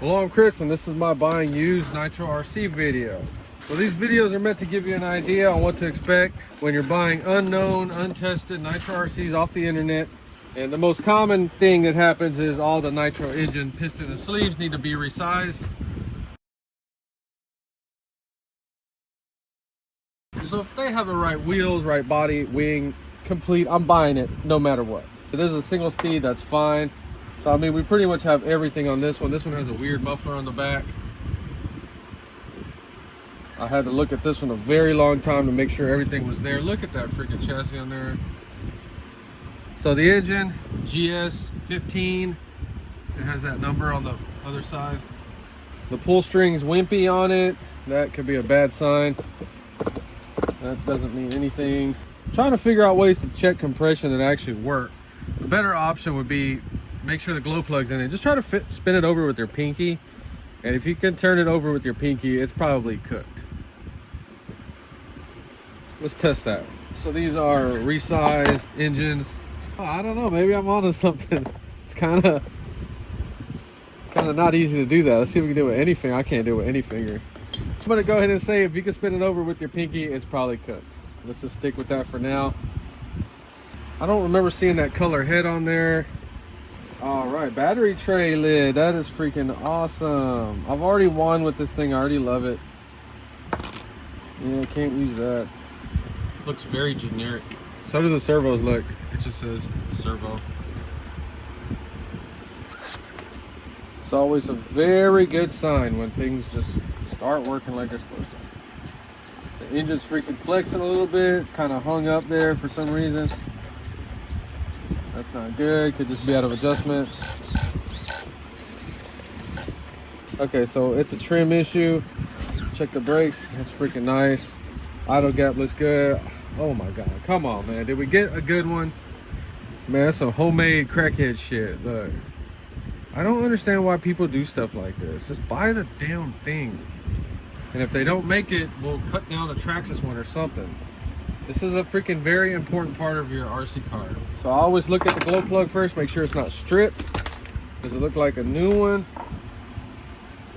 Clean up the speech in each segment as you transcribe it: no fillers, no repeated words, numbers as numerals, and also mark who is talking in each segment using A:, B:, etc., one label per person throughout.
A: Hello, I'm Chris, and this is my buying used Nitro RC video. So these videos are meant to give you an idea on what to expect when you're buying unknown, untested Nitro RCs off the internet. And the most common thing that happens is all the Nitro engine, piston, and sleeves need to be resized. So if they have the right wheels, right body, wing, complete, I'm buying it no matter what. If it is a single speed, that's fine. So I mean, we pretty much have everything on this one. This one has a weird muffler on the back. I had to look at this one a very long time to make sure everything was there. Look at that freaking chassis on there. So the engine, GS15, it has that number on the other side. The pull string's wimpy on it. That could be a bad sign. That doesn't mean anything. I'm trying to figure out ways to check compression that actually work. The better option would be make sure the glow plug's in it. Just try to spin it over with your pinky. And if you can turn it over with your pinky, it's probably cooked. Let's test that. So these are resized engines. Oh, I don't know, maybe I'm onto something. It's kind of not easy to do that. Let's see if we can do it with any finger. I can't do it with any finger. I'm gonna go ahead and say if you can spin it over with your pinky, it's probably cooked. Let's just stick with that for now. I don't remember seeing that color head on there. All right, battery tray lid. That is freaking awesome. I've already won with this thing. I already love it. Yeah, can't use that. Looks very generic. So do the servos look. It just says servo. It's always a very good sign when things just start working like they're supposed to. The engine's freaking flexing a little bit. It's kind of hung up there for some reason. That's not good. Could just be out of adjustment. Okay, so it's a trim issue. Check the brakes. That's freaking nice. Idle gap looks good. Oh my god, come on, man. Did we get a good one? Man, that's some homemade crackhead shit. Look, I don't understand why people do stuff like this. Just buy the damn thing. And if they don't make it, we'll cut down the Traxxas one or something. This is a freaking very important part of your RC car. So I always look at the glow plug first, make sure it's not stripped. Does it look like a new one?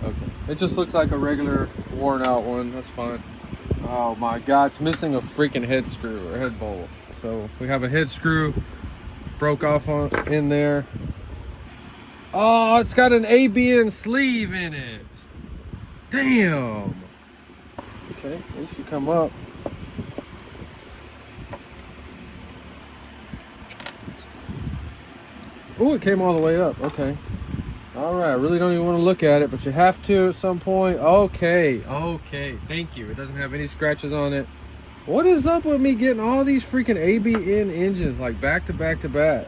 A: Okay, it just looks like a regular worn out one. That's fine. Oh my god, it's missing a freaking head screw or head bolt. So we have a head screw broke off in there. Oh, it's got an ABN sleeve in it. Damn. Okay, it should come up. Oh, it came all the way up. Okay. All right, I really don't even want to look at it, but you have to at some point. Okay, thank you. It doesn't have any scratches on it. What is up with me getting all these freaking ABN engines like back to back to back?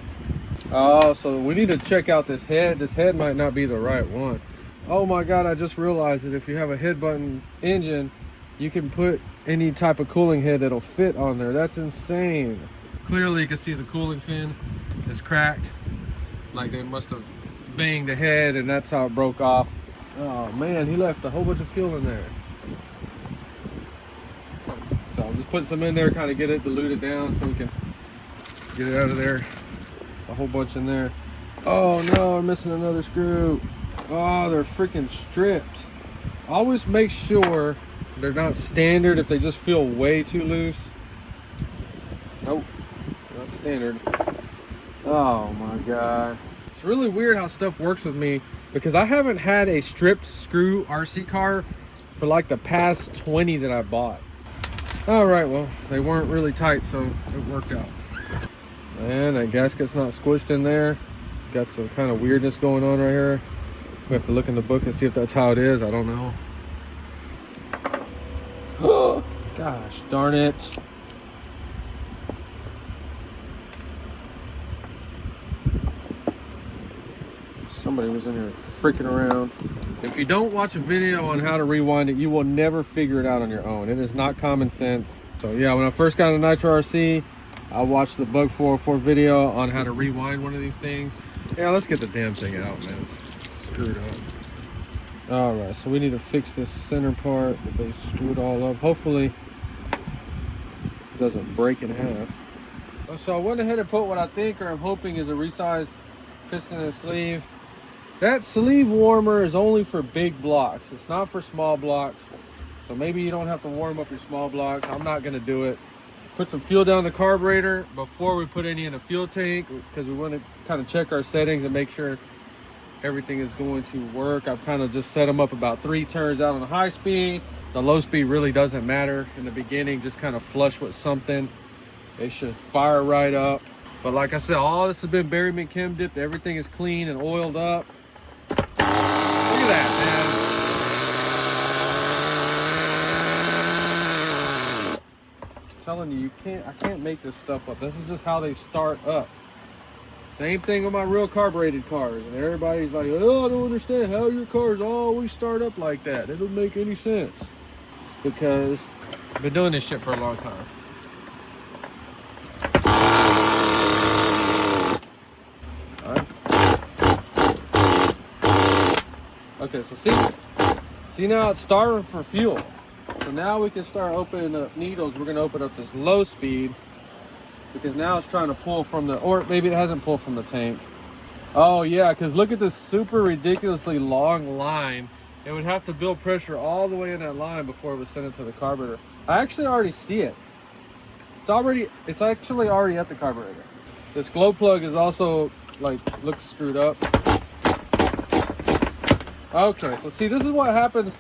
A: Oh, so we need to check out this head. This head might not be the right one. Oh my god, I just realized that if you have a head button engine, you can put any type of cooling head that'll fit on there. That's insane. Clearly you can see the cooling fin is cracked. Like they must have banged the head and that's how it broke off. Oh man, he left a whole bunch of fuel in there. So I'll just put some in there, kind of get it diluted down so we can get it out of there. It's a whole bunch in there. Oh no, I'm missing another screw. Oh, they're freaking stripped. Always make sure they're not standard if they just feel way too loose. Nope, not standard. Oh my god. It's really weird how stuff works with me because I haven't had a stripped screw RC car for like the past 20 that I bought. All right, well, they weren't really tight, so it worked out. And that gasket's not squished in there. Got some kind of weirdness going on right here. We have to look in the book and see if that's how it is. I don't know. Oh, gosh darn it. Somebody was in here freaking around. If you don't watch a video on how to rewind it, you will never figure it out on your own. It is not common sense. So yeah, when I first got a Nitro RC, I watched the Bug 404 video on how to rewind one of these things. Yeah, let's get the damn thing out, man. It's screwed up. All right, so we need to fix this center part that they screwed all up. Hopefully it doesn't break in half. So I went ahead and put what I think or I'm hoping is a resized piston and sleeve. That sleeve warmer is only for big blocks. It's not for small blocks. So maybe you don't have to warm up your small blocks. I'm not gonna do it. Put some fuel down the carburetor before we put any in the fuel tank, because we want to kind of check our settings and make sure everything is going to work. I've kind of just set them up about 3 turns out on the high speed. The low speed really doesn't matter in the beginning. Just kind of flush with something. It should fire right up. But like I said, all this has been Berryman chem dipped. Everything is clean and oiled up. Look at that, man. Telling you, I can't make this stuff up. This is just how they start up. Same thing with my real carbureted cars, and everybody's like, oh, I don't understand how your cars always start up like that. It doesn't make any sense. It's because I've been doing this shit for a long time. All right. Okay, so see now it's starting for fuel. So now we can start opening up needles. We're gonna open up this low speed because now it's trying to pull from the, or maybe it hasn't pulled from the tank. Oh yeah, because look at this super ridiculously long line. It would have to build pressure all the way in that line before it was sent into the carburetor. I actually already see it. It's actually already at the carburetor. This glow plug is also like, looks screwed up. Okay, so see, this is what happens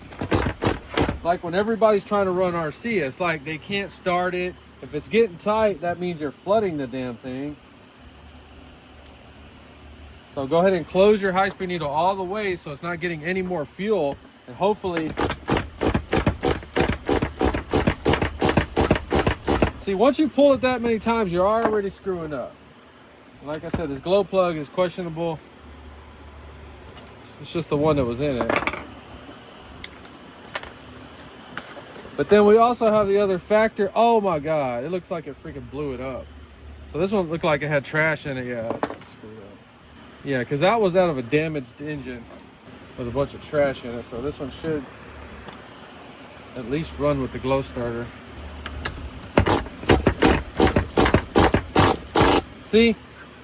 A: like when everybody's trying to run RC. It's like they can't start it. If it's getting tight, that means you're flooding the damn thing. So go ahead and close your high-speed needle all the way so it's not getting any more fuel, and hopefully, see, once you pull it that many times, you're already screwing up. Like I said, this glow plug is questionable. It's just the one that was in it. But then we also have the other factor. Oh my God, it looks like it freaking blew it up. So this one looked like it had trash in it. Yeah, screwed up. Yeah, because that was out of a damaged engine with a bunch of trash in it. So this one should at least run with the glow starter. See?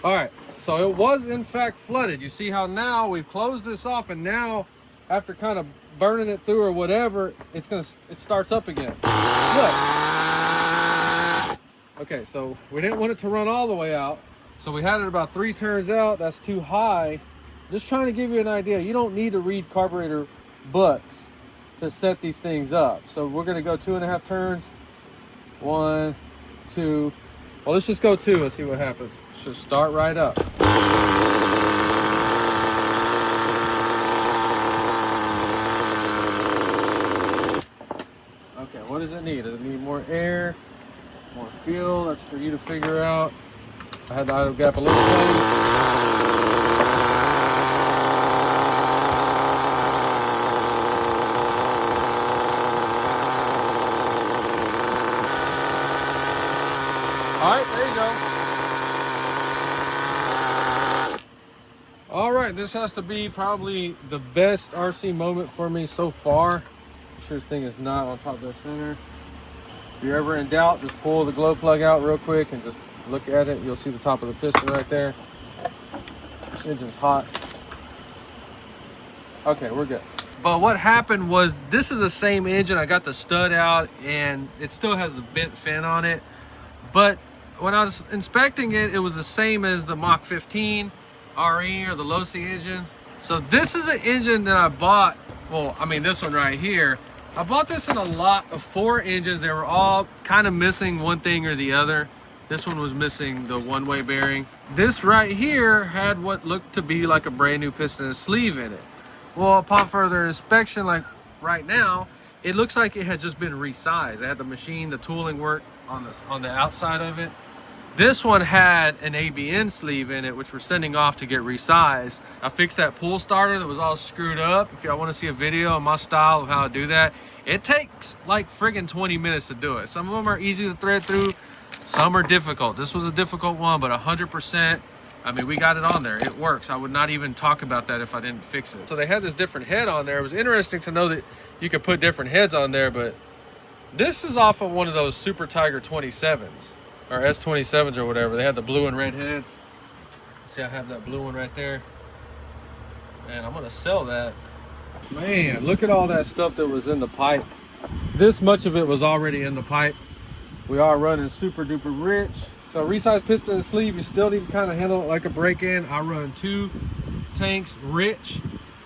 A: All right, so it was in fact flooded. You see how now we've closed this off, and now after kind of burning it through or whatever, it starts up again. Look. Okay, so we didn't want it to run all the way out, so we had it about 3 turns out. That's too high. Just trying to give you an idea. You don't need to read carburetor books to set these things up. So we're gonna go 2.5 turns. 1, 2. Well, let's just go 2 and see what happens. Should start right up. Okay, what does it need? Does it need more air, more fuel? That's for you to figure out. I had the idle gap a little bit. All right, there you go. All right, this has to be probably the best RC moment for me so far. I'm sure this thing is not on top of the center. If you're ever in doubt, just pull the glow plug out real quick and just look at it. You'll see the top of the piston right there. This engine's hot. Okay, we're good. But what happened was, this is the same engine. I got the stud out and it still has the bent fin on it. But when I was inspecting it, it was the same as the Mach 15 RE or the low C engine. So this is an engine that I bought. Well, I mean, this one right here. I bought this in a lot of 4 engines. They were all kind of missing one thing or the other. This one was missing the one-way bearing. This right here had what looked to be like a brand new piston and sleeve in it. Well, upon further inspection, like right now, it looks like it had just been resized. I had the machine, the tooling work on the outside of it. This one had an ABN sleeve in it, which we're sending off to get resized. I fixed that pull starter that was all screwed up. If y'all want to see a video of my style of how I do that, it takes like friggin' 20 minutes to do it. Some of them are easy to thread through, some are difficult. This was a difficult one, but 100%, I mean, we got it on there. It works. I would not even talk about that if I didn't fix it. So they had this different head on there. It was interesting to know that you could put different heads on there, but this is off of one of those Super Tiger 27s. Or S27s or whatever. They had the blue and red head. See, I have that blue one right there. and I'm gonna sell that. Man, look at all that stuff that was in the pipe. This much of it was already in the pipe. We are running super duper rich. So resize piston and sleeve, you still need to kind of handle it like a break-in. I run 2 tanks rich.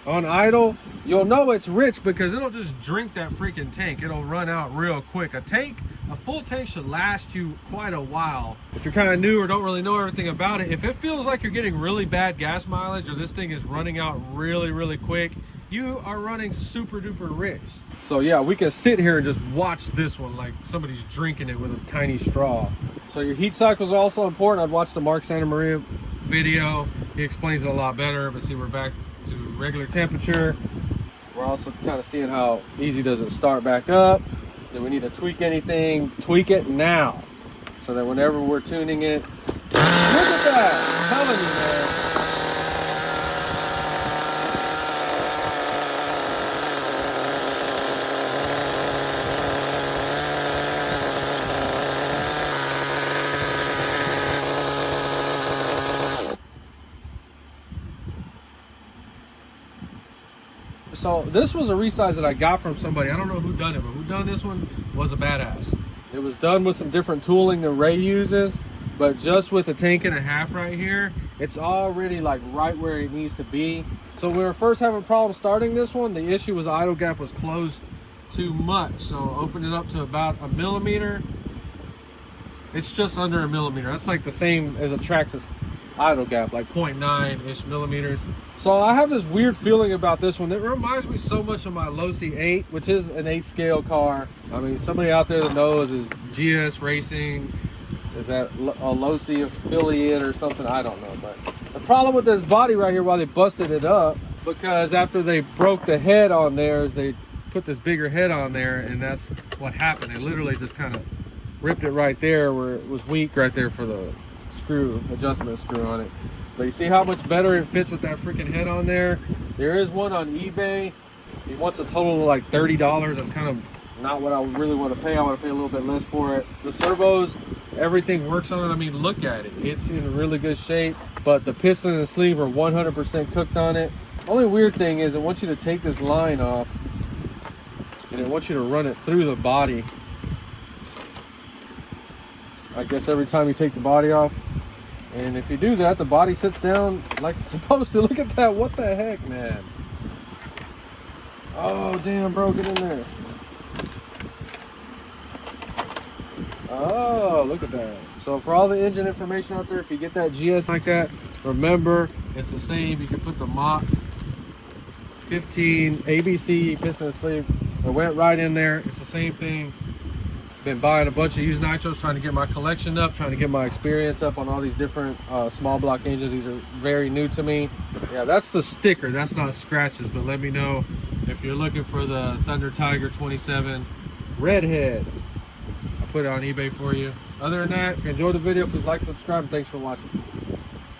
A: On idle, you'll know it's rich because it'll just drink that freaking tank. It'll run out real quick. A full tank should last you quite a while. If you're kind of new or don't really know everything about it, if it feels like you're getting really bad gas mileage or this thing is running out really, really quick, you are running super duper rich. So yeah, we can sit here and just watch this one like somebody's drinking it with a tiny straw. So your heat cycle is also important. I'd watch the Mark Santa Maria video. He explains it a lot better, but see, we're back to regular temperature. We're also kind of seeing how easy does it start back up. Do we need to tweak anything? Tweak it now, so that whenever we're tuning it, look at that! I'm telling you, man. So this was a resize that I got from somebody. I don't know who done it, but who done this one was a badass. It was done with some different tooling than Ray uses, but just with a tank and a half right here, it's already like right where it needs to be. So when we were first having problems starting this one, the issue was the idle gap was closed too much. So open it up to about 1 millimeter. It's just under 1 millimeter. That's like the same as a Traxxas idle gap, like 0.9-ish millimeters. So I have this weird feeling about this one. It reminds me so much of my Losi 8, which is an 8 scale car. I mean, somebody out there that knows is GS Racing, is that a Losi affiliate or something? I don't know. But the problem with this body right here, while they busted it up, because after they broke the head on there, is they put this bigger head on there, and that's what happened. They literally just kind of ripped it right there where it was weak right there for the screw, adjustment screw on it. But you see how much better it fits with that freaking head on there? There is one on eBay. He wants a total of like $30. That's kind of not what I really want to pay. I want to pay a little bit less for it. The servos, everything works on it. I mean, look at it. It's in really good shape, but the piston and the sleeve are 100% cooked on it. Only weird thing is it wants you to take this line off and it wants you to run it through the body. I guess every time you take the body off. And if you do that, the body sits down like it's supposed to. Look at that. What the heck, man? Oh, damn, bro. Get in there. Oh, look at that. So for all the engine information out there, if you get that GS like that, remember, it's the same. You can put the Mach 15 ABC piston and sleeve. It went right in there. It's the same thing. Been buying a bunch of used nitros, trying to get my collection up, trying to get my experience up on all these different small block engines. These are very new to me. Yeah, that's the sticker. That's not scratches, but let me know if you're looking for the Thunder Tiger 27 Redhead. I'll put it on eBay for you. Other than that, if you enjoyed the video, please like, subscribe, and thanks for watching.